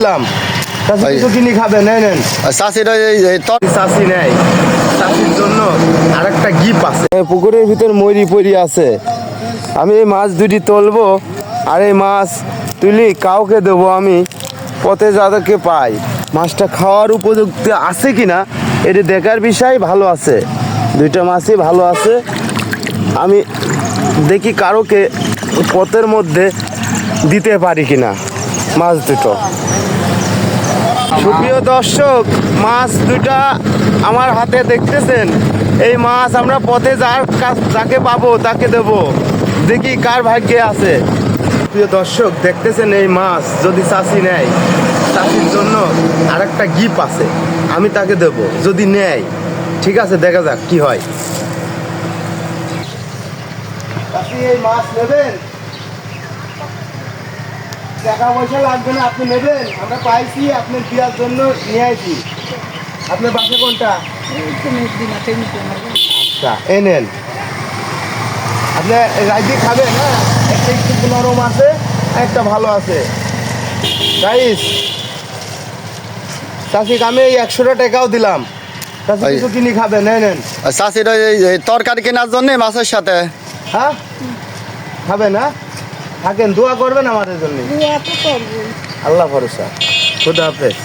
দিলাম কিছু কিনে খাবেন নেন চাষি নেই চাষির জন্য আরেকটা গিফট আছে। পুকুরের ভিতর ময়ূরী পড়ি আছে, আমি এই মাছ দুটি তুলবো আর এই মাছ তুলি কাউকে দেবো আমি, পথে যাদেরকে পাই মাছটা খাওয়ার উপযুক্ত আছে কিনা এটি দেখার বিষয়। ভালো আছে, দুইটা মাছই ভালো আছে, আমি দেখি কারোকে পথের মধ্যে দিতে পারি কিনা মাছ দুটো। সুপ্রিয় দর্শক, মাছ দুটা আমার হাতে দেখতেছেন, এই মাছ আমরা পথে যাকে পাবো তাকে দেব, দেখি কার ভাগ্যে আছে। প্রিয় দর্শক দেখতেছেন, এই মাছ যদি চাষি নেয় চাষির জন্য আরেকটা গিফট আছে, আমি তাকে দেব যদি নেয়। ঠিক আছে, দেখা যাক কি হয়। চাষি এই মাছ নেবেন? টাকা পয়সা লাগবে না, আপনি নেবেন? আমরা পাইছি আপনার বিয়ার জন্য নিয়ে আসি। আপনার বাসা কোনটা? আচ্ছা, এই নেন, আপনি রাইতে খাবেন। হ্যাঁ, একটা একটু নরম আছে, একটা ভালো আছে। গাইস, চাষিকে আমি এই 100 টাকাও দিলাম, চাষি কিছু কিনে খাবেন নেন। চাষির তরকারি কেনার জন্য মাছের সাথে। হ্যাঁ, খাবেন? হ্যাঁ, থাকেন, দোয়া করবেন আমাদের জন্য। দোয়া তো করবো। আল্লাহ ভরসা, খুদা হাফেজ।